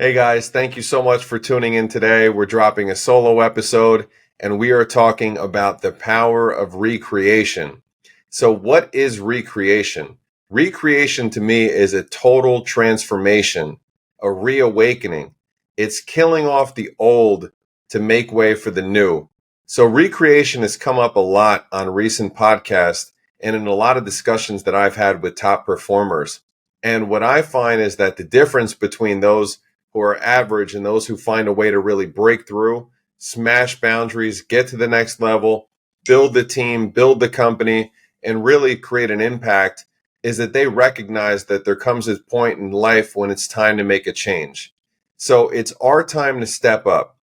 Hey guys, thank you so much for tuning in today. We're dropping a solo episode and we are talking about the power of recreation. So, what is recreation? Recreation to me is a total transformation, a reawakening. It's killing off the old to make way for the new. So, recreation has come up a lot on recent podcasts and in a lot of discussions that I've had with top performers. And what I find is that the difference between those who are average and those who find a way to really break through, smash boundaries, get to the next level, build the team, build the company, and really create an impact is that they recognize that there comes a point in life when it's time to make a change. So it's our time to step up.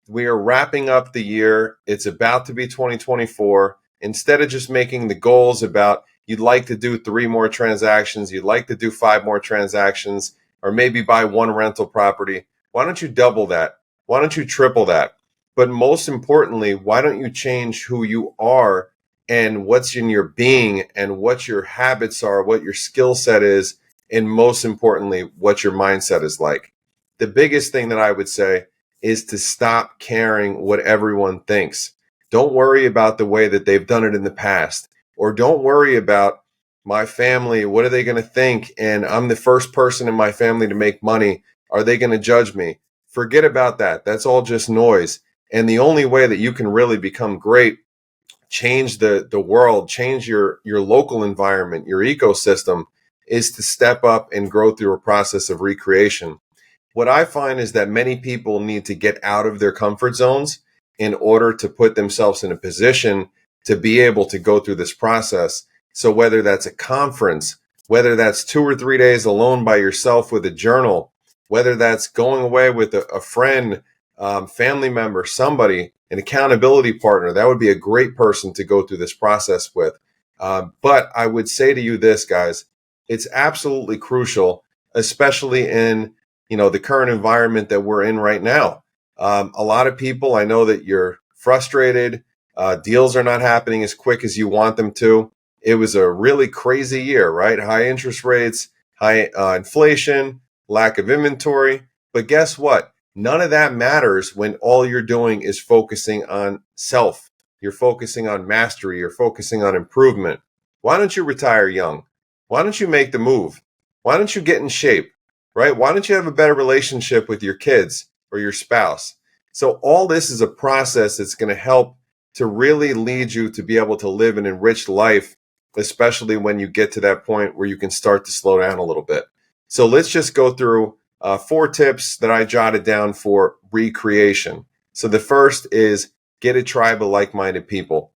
We are wrapping up the year. It's about to be 2024. Instead of just making the goals about you'd like to do 3 more transactions, you'd like to do 5 more transactions, or maybe buy one rental property. Why don't you double that? Why don't you triple that? But most importantly, why don't you change who you are and what's in your being and what your habits are, what your skill set is, and most importantly, what your mindset is like? The biggest thing that I would say is to stop caring what everyone thinks. Don't worry about the way that they've done it in the past, or don't worry about my family, what are they going to think? And I'm the first person in my family to make money. Are they going to judge me? Forget about that. That's all just noise. And the only way that you can really become great, change the world, change your local environment, your ecosystem, is to step up and grow through a process of recreation. What I find is that many people need to get out of their comfort zones in order to put themselves in a position to be able to go through this process. So whether that's a conference, whether that's 2 or 3 days alone by yourself with a journal, whether that's going away with a friend, family member, somebody, an accountability partner, that would be a great person to go through this process with. But I would say to you this, guys, it's absolutely crucial, especially in the current environment that we're in right now. A lot of people, I know that you're frustrated. Deals are not happening as quick as you want them to. It was a really crazy year, right? High interest rates, high inflation, lack of inventory. But guess what? None of that matters when all you're doing is focusing on self. You're focusing on mastery. You're focusing on improvement. Why don't you retire young? Why don't you make the move? Why don't you get in shape, right? Why don't you have a better relationship with your kids or your spouse? So all this is a process that's going to help to really lead you to be able to live an enriched life, especially when you get to that point where you can start to slow down a little bit. So let's just go through 4 tips that I jotted down for recreation. So the first is get a tribe of like-minded people.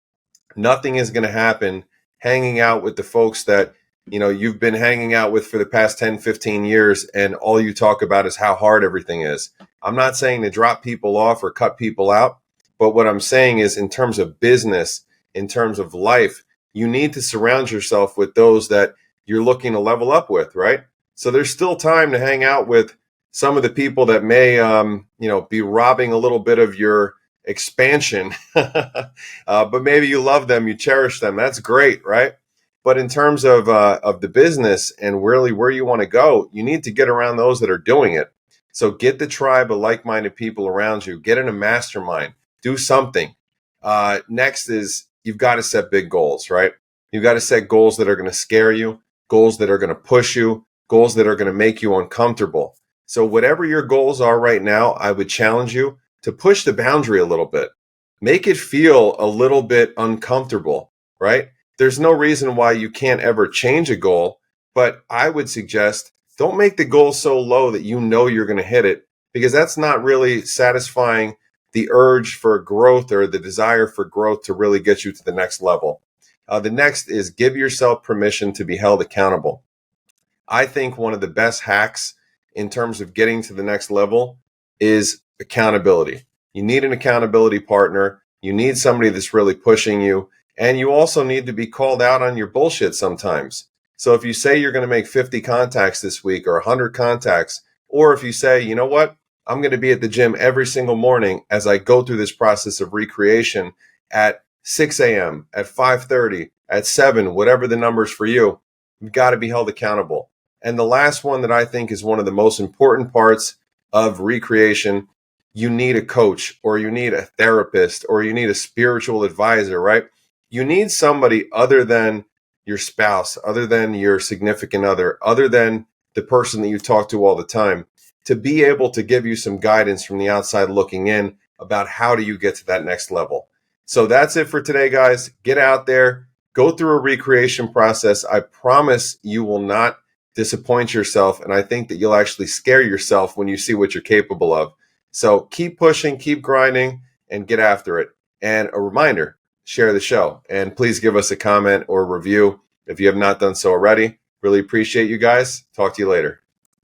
Nothing is going to happen hanging out with the folks that you've been hanging out with for the past 10, 15 years, and all you talk about is how hard everything is. I'm not saying to drop people off or cut people out, but what I'm saying is in terms of business, in terms of life, you need to surround yourself with those that you're looking to level up with, right? So there's still time to hang out with some of the people that may, be robbing a little bit of your expansion, but maybe you love them, you cherish them. That's great, right? But in terms of the business and really where you want to go, you need to get around those that are doing it. So get the tribe of like-minded people around you. Get in a mastermind. Do something. Next is you've got to set big goals, right? You've got to set goals that are going to scare you, goals that are going to push you, goals that are going to make you uncomfortable. So whatever your goals are right now, I would challenge you to push the boundary a little bit. Make it feel a little bit uncomfortable, right? There's no reason why you can't ever change a goal, but I would suggest don't make the goal so low that you know you're going to hit it, because that's not really satisfying the urge for growth or the desire for growth to really get you to the next level. The next is give yourself permission to be held accountable. I think one of the best hacks in terms of getting to the next level is accountability. You need an accountability partner. You need somebody that's really pushing you. And you also need to be called out on your bullshit sometimes. So if you say you're going to make 50 contacts this week or 100 contacts, or if you say, you know what, I'm going to be at the gym every single morning as I go through this process of recreation at 6 a.m., at 5:30, at 7, whatever the numbers for you, you've got to be held accountable. And the last one that I think is one of the most important parts of recreation, you need a coach, or you need a therapist, or you need a spiritual advisor, right? You need somebody other than your spouse, other than your significant other, other than the person that you talk to all the time, to be able to give you some guidance from the outside looking in about how do you get to that next level. So that's it for today, guys. Get out there, go through a recreation process. I promise you will not disappoint yourself. And I think that you'll actually scare yourself when you see what you're capable of. So keep pushing, keep grinding, and get after it. And a reminder, share the show. And please give us a comment or review if you have not done so already. Really appreciate you guys. Talk to you later.